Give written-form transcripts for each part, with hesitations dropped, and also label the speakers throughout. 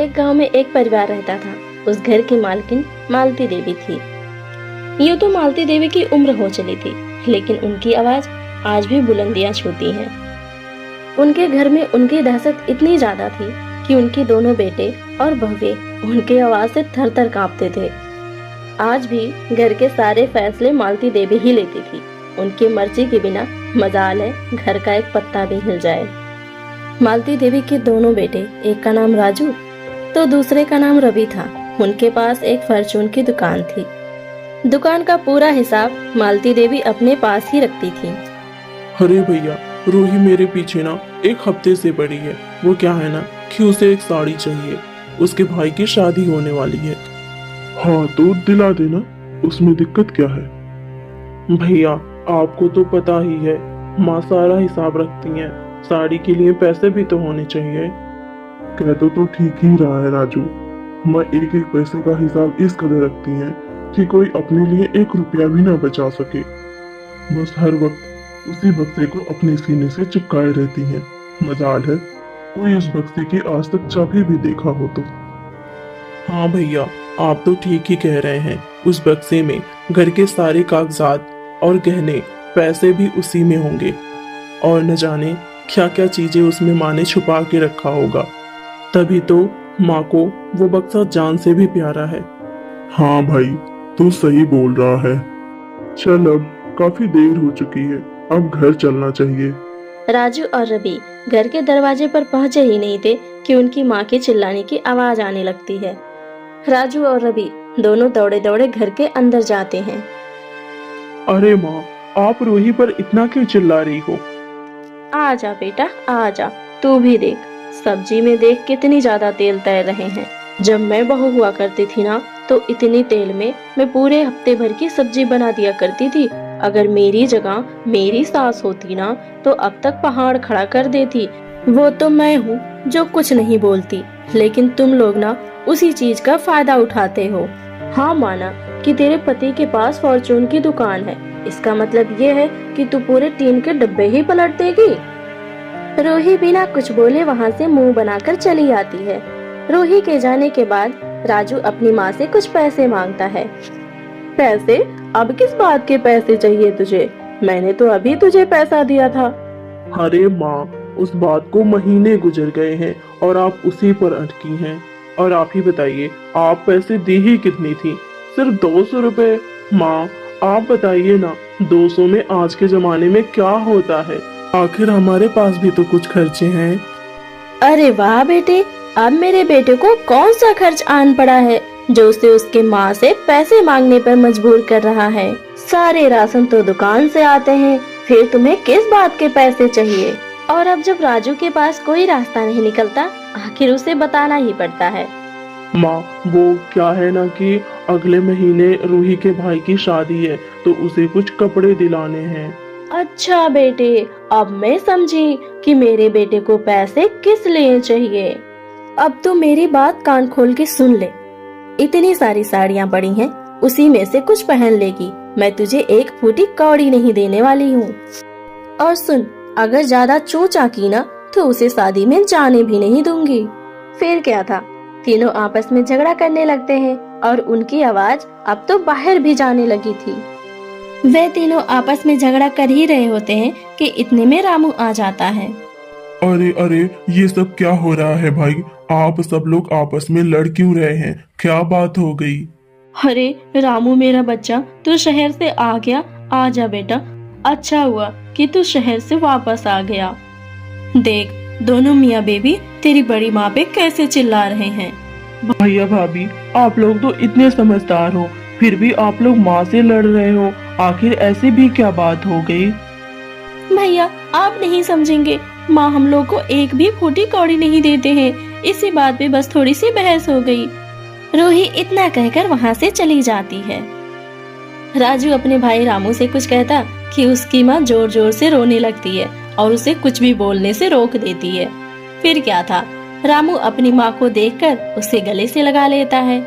Speaker 1: एक गांव में एक परिवार रहता था। उस घर की मालकिन मालती देवी थी। यूं तो मालती देवी की उम्र हो चली थी, लेकिन उनकी आवाज आज भी बुलंदियां छूती है। उनके घर में उनकी दहशत इतनी ज्यादा थी कि उनके दोनों बेटे और बहुएं उनकी आवाज से थर थर कांपते थे। आज भी घर के सारे फैसले मालती देवी ही लेती थी। उनकी मर्जी के बिना मजाल है घर का एक पत्ता भी हिल जाए। मालती देवी के दोनों बेटे, एक का नाम राजू तो दूसरे का नाम रवि था। उनके पास एक फॉर्चून की दुकान थी। दुकान का पूरा हिसाब मालती देवी अपने पास ही रखती थी।
Speaker 2: अरे भैया, रूही मेरे पीछे ना एक हफ्ते से पड़ी है। वो क्या है ना कि उसे एक साड़ी चाहिए, उसके भाई की शादी होने वाली है।
Speaker 3: हाँ तो दिला देना, उसमें दिक्कत क्या है?
Speaker 2: भैया आपको तो पता ही है, माँ सारा हिसाब रखती हैं। साड़ी के लिए पैसे भी तो होने चाहिए।
Speaker 3: कहते तो ठीक ही रहा है राजू। मैं एक एक पैसे का हिसाब इस कदर रखती हैं कि कोई अपने लिए 1 रुपया भी ना बचा सके। बस हर वक्त उसी बक्से को अपने सीने से चिपकाए रहती हैं। मजाल है कोई उस बक्से की आज तक चाबी भी देखा हो तो।
Speaker 2: हाँ भैया, आप तो ठीक ही कह रहे हैं। उस बक्से में घर के सारे कागजात और गहने पैसे भी उसी में होंगे, और न जाने क्या क्या चीजें उसमें माँ ने छुपा के रखा होगा। तभी तो माँ को वो बक्सा जान से भी प्यारा है।
Speaker 3: हाँ भाई, तू सही बोल रहा है। चल अब काफी देर हो चुकी है, अब घर चलना चाहिए।
Speaker 1: राजू और रवि घर के दरवाजे पर पहुंचे ही नहीं थे कि उनकी माँ के चिल्लाने की आवाज आने लगती है। राजू और रवि दोनों दौड़े दौड़े घर के अंदर जाते हैं।
Speaker 2: अरे माँ, आप रूही पर इतना क्यों चिल्ला रही हो?
Speaker 1: आ जा बेटा आ जा, तू भी देख सब्जी में देख कितनी ज्यादा तेल तैर रहे हैं। जब मैं बहू हुआ करती थी ना तो इतनी तेल में मैं पूरे हफ्ते भर की सब्जी बना दिया करती थी। अगर मेरी जगह मेरी सास होती ना तो अब तक पहाड़ खड़ा कर देती। वो तो मैं हूँ जो कुछ नहीं बोलती, लेकिन तुम लोग ना उसी चीज का फायदा उठाते हो। हाँ माना कि तेरे पति के पास फॉर्चून की दुकान है, इसका मतलब ये है कि तू पूरे टीन के डब्बे ही पलट देगी। रूही बिना कुछ बोले वहाँ से मुंह बनाकर चली आती है। रूही के जाने के बाद राजू अपनी माँ से कुछ पैसे मांगता है। पैसे? अब किस बात के पैसे चाहिए तुझे? मैंने तो अभी तुझे पैसा दिया था।
Speaker 2: अरे माँ, उस बात को महीने गुजर गए हैं और आप उसी पर अटकी हैं। और आप ही बताइए, आप पैसे दी ही कितनी थी? सिर्फ 200 रुपए? माँ आप बताइए ना, 200 में आज के जमाने में क्या होता है? आखिर हमारे पास भी तो कुछ खर्चे हैं।
Speaker 1: अरे वाह बेटे, अब मेरे बेटे को कौन सा खर्च आन पड़ा है जो उसे उसके माँ से पैसे मांगने पर मजबूर कर रहा है। सारे राशन तो दुकान से आते हैं, फिर तुम्हें किस बात के पैसे चाहिए? और अब जब राजू के पास कोई रास्ता नहीं निकलता, आखिर उसे बताना ही पड़ता है।
Speaker 2: माँ वो क्या है ना कि अगले महीने रूही के भाई की शादी है, तो उसे कुछ कपड़े दिलाने हैं।
Speaker 1: अच्छा बेटे, अब मैं समझी कि मेरे बेटे को पैसे किस लिए चाहिए। अब तो मेरी बात कान खोल के सुन ले। इतनी सारी साड़ियाँ पड़ी हैं, उसी में से कुछ पहन लेगी। मैं तुझे एक फूटी कौड़ी नहीं देने वाली हूँ। और सुन, अगर ज्यादा चूचा की ना तो उसे शादी में जाने भी नहीं दूंगी। फिर क्या था, तीनों आपस में झगड़ा करने लगते हैं और उनकी आवाज अब तो बाहर भी जाने लगी थी। वे तीनों आपस में झगड़ा कर ही रहे होते हैं कि इतने में रामू आ जाता है।
Speaker 3: अरे अरे, ये सब क्या हो रहा है भाई? आप सब लोग आपस में लड़ क्यों रहे हैं? क्या बात हो गई?
Speaker 1: अरे रामू मेरा बच्चा, तू शहर से आ गया। आ जा बेटा, अच्छा हुआ कि तू शहर से वापस आ गया। देख दोनों मियाँ बेबी तेरी बड़ी माँ पे कैसे चिल्ला रहे हैं।
Speaker 2: भैया भाभी, आप लोग तो इतने समझदार हो, फिर भी आप लोग माँ से लड़ रहे हो। आखिर ऐसी भी क्या बात हो गई?
Speaker 1: भैया आप नहीं समझेंगे, माँ हम लोग को एक भी फूटी कौड़ी नहीं देते हैं। इसी बात पे बस थोड़ी सी बहस हो गई। रूही इतना कहकर वहाँ से चली जाती है। राजू अपने भाई रामू से कुछ कहता कि उसकी माँ जोर जोर से रोने लगती है और उसे कुछ भी बोलने से रोक देती है। फिर क्या था, रामू अपनी माँ को देखकर उसे गले से लगा लेता है।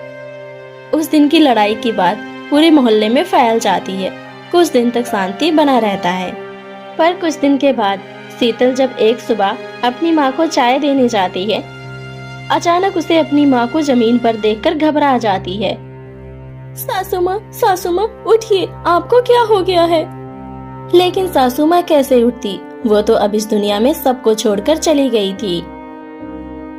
Speaker 1: उस दिन की लड़ाई की बात पूरे मोहल्ले में फैल जाती है। कुछ दिन तक शांति बना रहता है, पर कुछ दिन के बाद शीतल जब एक सुबह अपनी माँ को चाय देने जाती है अचानक उसे अपनी माँ को जमीन पर देखकर घबरा जाती है। सासू माँ उठिए, आपको क्या हो गया है? लेकिन सासू माँ कैसे उठती, वो तो अब इस दुनिया में सबको छोड़कर चली गई थी।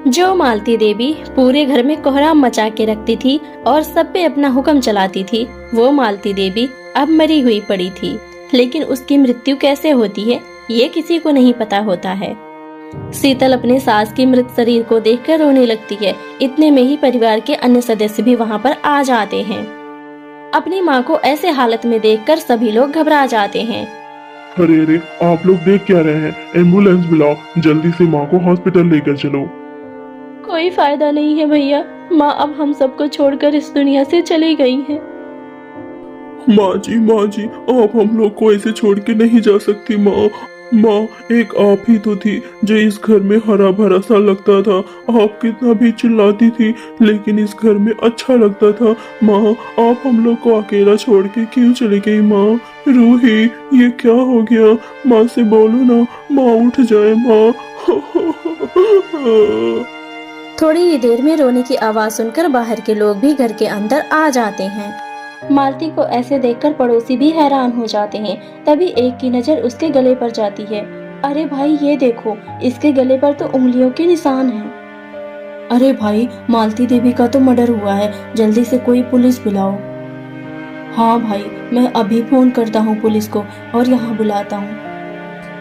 Speaker 1: जो मालती देवी पूरे घर में कोहराम मचा के रखती थी और सब पे अपना हुक्म चलाती थी, वो मालती देवी अब मरी हुई पड़ी थी। लेकिन उसकी मृत्यु कैसे होती है ये किसी को नहीं पता होता है। शीतल अपने सास की मृत शरीर को देखकर रोने लगती है। इतने में ही परिवार के अन्य सदस्य भी वहाँ पर आ जाते हैं। अपनी माँ को ऐसे हालत में देखकर सभी लोग घबरा जाते हैं।
Speaker 3: अरे अरे, आप लोग देख क्या रहे हैं? एम्बुलेंस बुलाओ, जल्दी से माँ को हॉस्पिटल लेकर चलो।
Speaker 1: कोई फायदा नहीं है भैया, माँ अब हम सबको छोड़कर इस दुनिया से चली गई है।
Speaker 2: माँ जी, आप हम लोग को ऐसे छोड़ के नहीं जा सकती माँ। माँ, एक आप ही तो थी जो इस घर में हरा भरा सा लगता था। आप कितना भी चिल्लाती थी लेकिन इस घर में अच्छा लगता था। माँ, आप हम लोग को अकेला छोड़ के क्यों चली गई माँ? रूही, ये क्या हो गया? माँ से बोलो ना, माँ उठ जाए माँ।
Speaker 1: थोड़ी ही देर में रोने की आवाज सुनकर बाहर के लोग भी घर के अंदर आ जाते हैं। मालती को ऐसे देखकर पड़ोसी भी हैरान हो जाते हैं। तभी एक की नजर उसके गले पर जाती है। अरे भाई, ये देखो, इसके गले पर तो उंगलियों के निशान हैं। अरे भाई, मालती देवी का तो मर्डर हुआ है, जल्दी से कोई पुलिस बुलाओ। हाँ भाई, मैं अभी फोन करता हूँ पुलिस को और यहाँ बुलाता हूँ।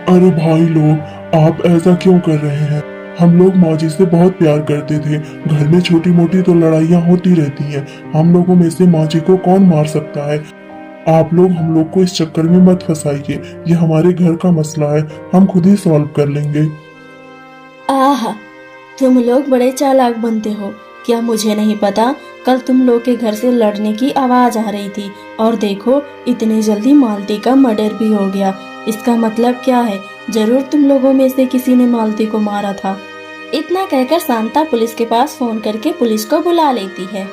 Speaker 3: अरे भाई लोग, आप ऐसा क्यों कर रहे हैं? हम लोग माँ जी से बहुत प्यार करते थे। घर में छोटी मोटी तो लड़ाइयाँ होती रहती हैं। हम लोगों में से माँ जी को कौन मार सकता है? आप लोग हम लोग को इस चक्कर में मत फंसाइए। ये हमारे घर का मसला है, हम खुद ही सॉल्व कर लेंगे।
Speaker 1: आह, तुम लोग बड़े चालाक बनते हो। क्या मुझे नहीं पता? कल तुम लोग के घर से लड़ने की आवाज आ रही थी और देखो, इतनी जल्दी मालती का मर्डर भी हो गया। इसका मतलब क्या है? जरूर तुम लोगों में से किसी ने मालती को मारा था। इतना कहकर शांता पुलिस के पास फोन करके पुलिस को बुला लेती है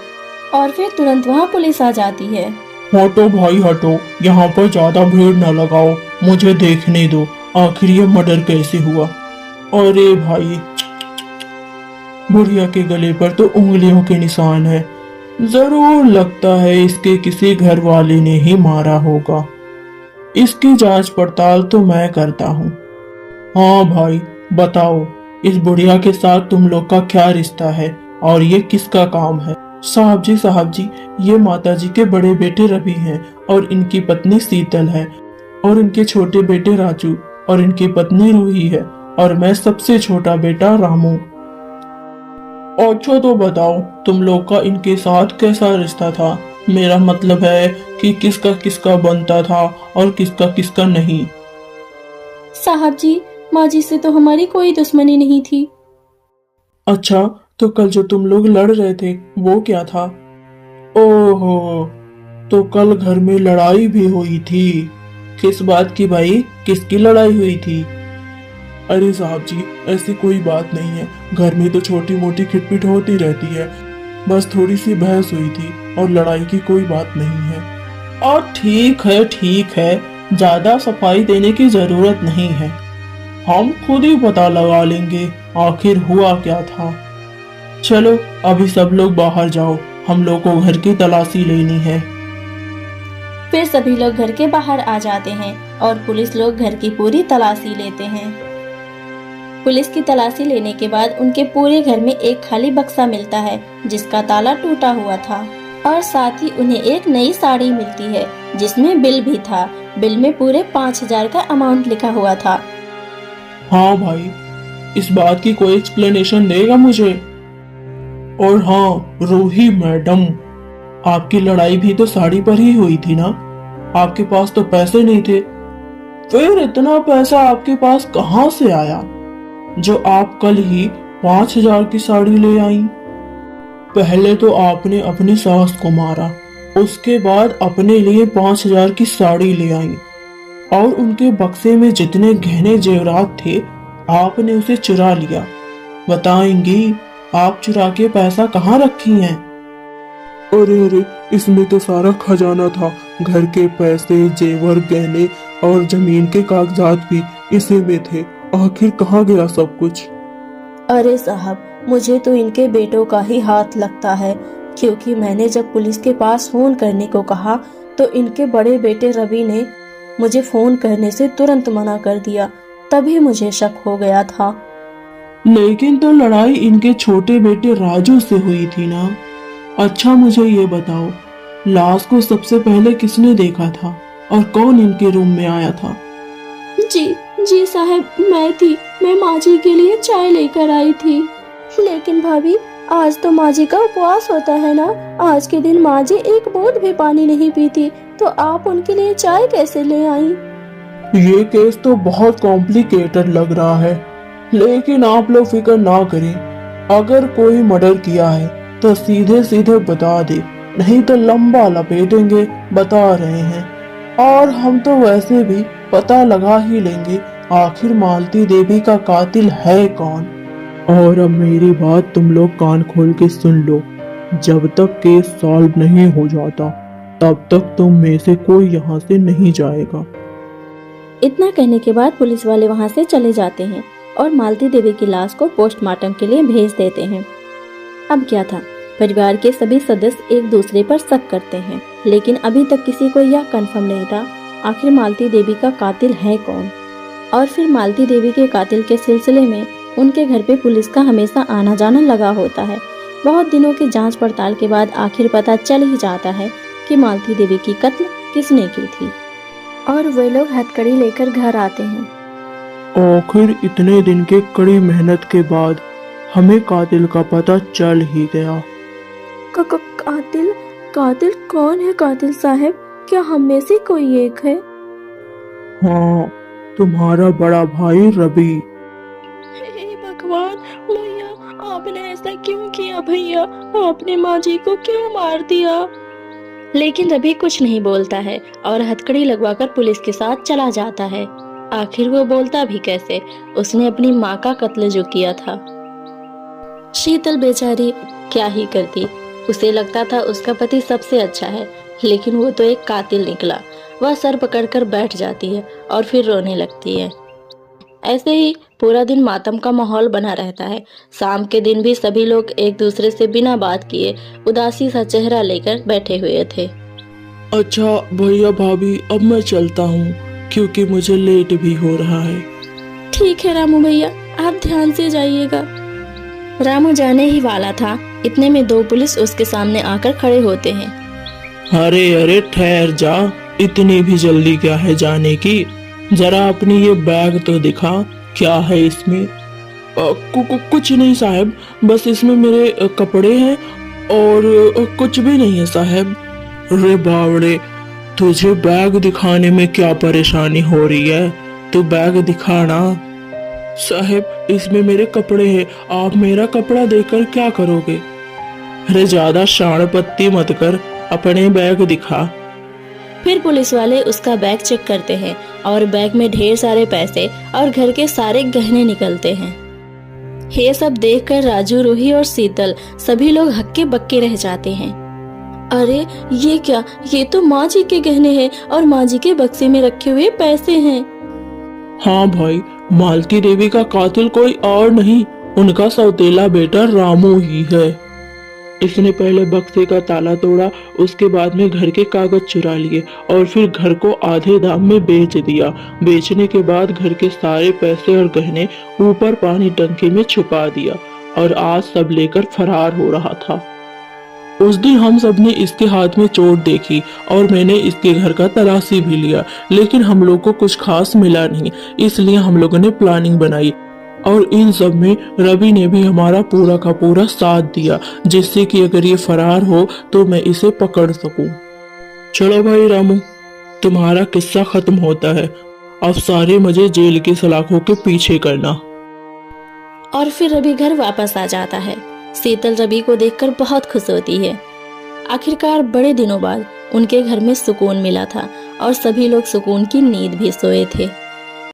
Speaker 1: और फिर तुरंत वहाँ पुलिस आ जाती है।
Speaker 2: हटो भाई हटो, यहाँ पर ज्यादा भीड़ न लगाओ, मुझे देखने दो आखिर ये मर्डर कैसे हुआ। अरे भाई, बुढ़िया के गले पर तो उंगलियों के निशान है। जरूर लगता है इसके किसी घर वाले ने ही मारा होगा। इसकी जांच पड़ताल तो मैं करता हूँ। हाँ भाई, बताओ, इस बुढ़िया के साथ तुम लोग का क्या रिश्ता है और ये किसका काम है? साहब जी, ये माताजी के बड़े बेटे रवि हैं और इनकी पत्नी शीतल है और इनके छोटे बेटे राजू और इनकी पत्नी रूही है और मैं सबसे छोटा बेटा रामू। अच्छा, तो बताओ तुम लोग का इनके साथ कैसा रिश्ता था? मेरा मतलब है कि किसका किसका बनता था और किसका किसका नहीं।
Speaker 1: साहब जी, माँ जी से तो हमारी कोई दुश्मनी नहीं थी।
Speaker 2: अच्छा, तो कल जो तुम लोग लड़ रहे थे वो क्या था? ओहो, तो कल घर में लड़ाई भी हुई थी। किस बात की भाई? किसकी लड़ाई हुई थी? अरे साहब जी, ऐसी कोई बात नहीं है। घर में तो छोटी मोटी खिटपिट होती रहती है, बस थोड़ी सी बहस हुई थी और लड़ाई की कोई बात नहीं है। और ठीक है, ज्यादा सफाई देने की जरूरत नहीं है, हम खुद ही पता लगा लेंगे आखिर हुआ क्या था। चलो अभी सब लोग बाहर जाओ, हम लोग को घर की तलाशी लेनी है।
Speaker 1: फिर सभी लोग घर के बाहर आ जाते हैं और पुलिस लोग घर की पूरी तलाशी लेते हैं। पुलिस की तलाशी लेने के बाद उनके पूरे घर में एक खाली बक्सा मिलता है जिसका ताला टूटा हुआ था और साथ ही उन्हें एक नई साड़ी मिलती है जिसमें बिल भी था। बिल में पूरे 5000 का अमाउंट लिखा हुआ था।
Speaker 2: हाँ भाई, इस बात की कोई एक्सप्लेनेशन देगा मुझे? और हाँ रूही मैडम, आपकी लड़ाई भी तो साड़ी पर ही हुई थी ना? आपके पास तो पैसे नहीं थे, फिर इतना पैसा आपके पास कहाँ से आया जो आप कल ही 5000 की साड़ी ले आई? पहले तो आपने अपनी सास को मारा, उसके बाद अपने लिए 5000 की साड़ी ले आई और उनके बक्से में जितने गहने जेवरात थे आपने उसे चुरा लिया। बताएंगी आप चुरा के पैसा कहाँ रखी हैं?
Speaker 3: अरे, इसमें तो सारा खजाना था। घर के पैसे, जेवर, गहने और जमीन के कागजात भी इसी में थे। आखिर कहाँ गया सब कुछ?
Speaker 1: अरे साहब, मुझे तो इनके बेटों का ही हाथ लगता है, क्योंकि मैंने जब पुलिस के पास फोन करने को कहा तो इनके बड़े बेटे रवि ने मुझे फोन करने से तुरंत मना कर दिया। तभी मुझे शक हो गया था।
Speaker 2: लेकिन तो लड़ाई इनके छोटे बेटे राजू से हुई थी ना। अच्छा मुझे ये बताओ, लाश को सबसे पहले किसने देखा था और कौन इनके रूम में आया था?
Speaker 1: जी साहब, मैं माँ जी के लिए चाय लेकर आई थी। लेकिन भाभी, आज तो माँ जी का उपवास होता है ना। आज के दिन माँ जी एक बूंद भी पानी नहीं पीती, तो आप उनके लिए चाय कैसे ले आई?
Speaker 2: ये केस तो बहुत कॉम्प्लिकेटेड लग रहा है, लेकिन आप लोग फिक्र ना करें। अगर कोई मर्डर किया है तो सीधे सीधे बता दे, नहीं तो लंबा लपेटेंगे बता रहे हैं। और हम तो वैसे भी पता लगा ही लेंगे आखिर मालती देवी का कातिल है कौन। और अब मेरी बात तुम लोग कान खोल के सुन लो, जब तक केस सॉल्व नहीं हो जाता तब तक तुम में से कोई यहाँ से नहीं जाएगा।
Speaker 1: इतना कहने के बाद पुलिस वाले वहाँ से चले जाते हैं और मालती देवी की लाश को पोस्टमार्टम के लिए भेज देते हैं। अब क्या था, परिवार के सभी सदस्य एक दूसरे पर शक करते हैं, लेकिन अभी तक किसी को यह कंफर्म नहीं था आखिर मालती देवी का कातिल है कौन। और फिर मालती देवी के कातिल के सिलसिले में उनके घर पे पुलिस का हमेशा आना जाना लगा होता है। बहुत दिनों की जांच पड़ताल के बाद आखिर पता चल ही जाता है कि मालती देवी की कत्ल किसने की थी, और वे लोग हथकड़ी लेकर घर आते हैं।
Speaker 2: आखिर इतने दिन के कड़ी मेहनत के बाद हमें कातिल का पता चल ही गया।
Speaker 1: कातिल कौन है कातिल साहब? क्या हम में से कोई एक है?
Speaker 2: हाँ, तुम्हारा बड़ा भाई रवि।
Speaker 1: हे भगवान, भैया आपने ऐसा क्यों किया? भैया आपने माँ जी को क्यों मार दिया? लेकिन रवि कुछ नहीं बोलता है और हथकड़ी लगवाकर पुलिस के साथ चला जाता है। आखिर वो बोलता भी कैसे? उसने अपनी माँ का कत्ल जो किया था। शीतल बेचारी क्या ही करती। उसे लगता था उसका पति सबसे अच्छा है, लेकिन वो तो एक कातिल निकला। वह सर पकड़कर बैठ जाती है और फिर रोने लगती है। ऐसे ही पूरा दिन मातम का माहौल बना रहता है। शाम के दिन भी सभी लोग एक दूसरे से बिना बात किए उदासी सा चेहरा लेकर बैठे हुए थे।
Speaker 2: अच्छा भैया भाभी, अब मैं चलता हूँ क्योंकि मुझे लेट भी हो रहा है।
Speaker 1: ठीक है रामू भैया, आप ध्यान से जाइएगा। रामू जाने ही वाला था, इतने में दो पुलिस उसके सामने आकर खड़े होते हैं।
Speaker 2: अरे अरे ठहर जा, इतनी भी जल्दी क्या है जाने की? जरा अपनी ये बैग तो दिखा, क्या है इसमें? कुछ नहीं साहब, बस इसमें मेरे कपड़े हैं और कुछ भी नहीं है साहब। रे बावड़े, तुझे बैग दिखाने में क्या परेशानी हो रही है? तू बैग दिखाना। साहब इसमें मेरे कपड़े हैं, आप मेरा कपड़ा देकर क्या करोगे? अरे ज्यादा शाण पत्ती मत कर, अपने बैग दिखा।
Speaker 1: फिर पुलिस वाले उसका बैग चेक करते हैं और बैग में ढेर सारे पैसे और घर के सारे गहने निकलते हैं। ये सब देखकर राजू, रूही और शीतल सभी लोग हक्के बक्के रह जाते हैं। अरे ये क्या? ये तो माँ जी के गहने हैं और माँ जी के बक्से में रखे हुए पैसे हैं।
Speaker 2: हाँ भाई, मालती देवी का कातिल कोई और नहीं, उनका सौतेला बेटा रामू ही है। इसने पहले बक्से का ताला तोड़ा, उसके बाद में घर के कागज चुरा लिए और फिर घर को आधे दाम में बेच दिया। बेचने के बाद घर के सारे पैसे और गहने ऊपर पानी टंकी में छुपा दिया और आज सब लेकर फरार हो रहा था। उस दिन हम सब ने इसके हाथ में चोट देखी और मैंने इसके घर का तलाशी भी लिया, लेकिन हम लोग को कुछ खास मिला नहीं। इसलिए हम लोगों ने प्लानिंग बनाई और इन सब में रवि ने भी हमारा पूरा का पूरा साथ दिया, जिससे कि अगर ये फरार हो तो मैं इसे पकड़ सकूं। चलो भाई रामू, तुम्हारा किस्सा खत्म होता है। अब सारे मजे जेल की सलाखों के पीछे करना।
Speaker 1: और फिर रवि घर वापस आ जाता है। शीतल रवि को देखकर बहुत खुश होती है। आखिरकार बड़े दिनों बाद उनके घर में सुकून मिला था और सभी लोग सुकून की नींद भी सोए थे।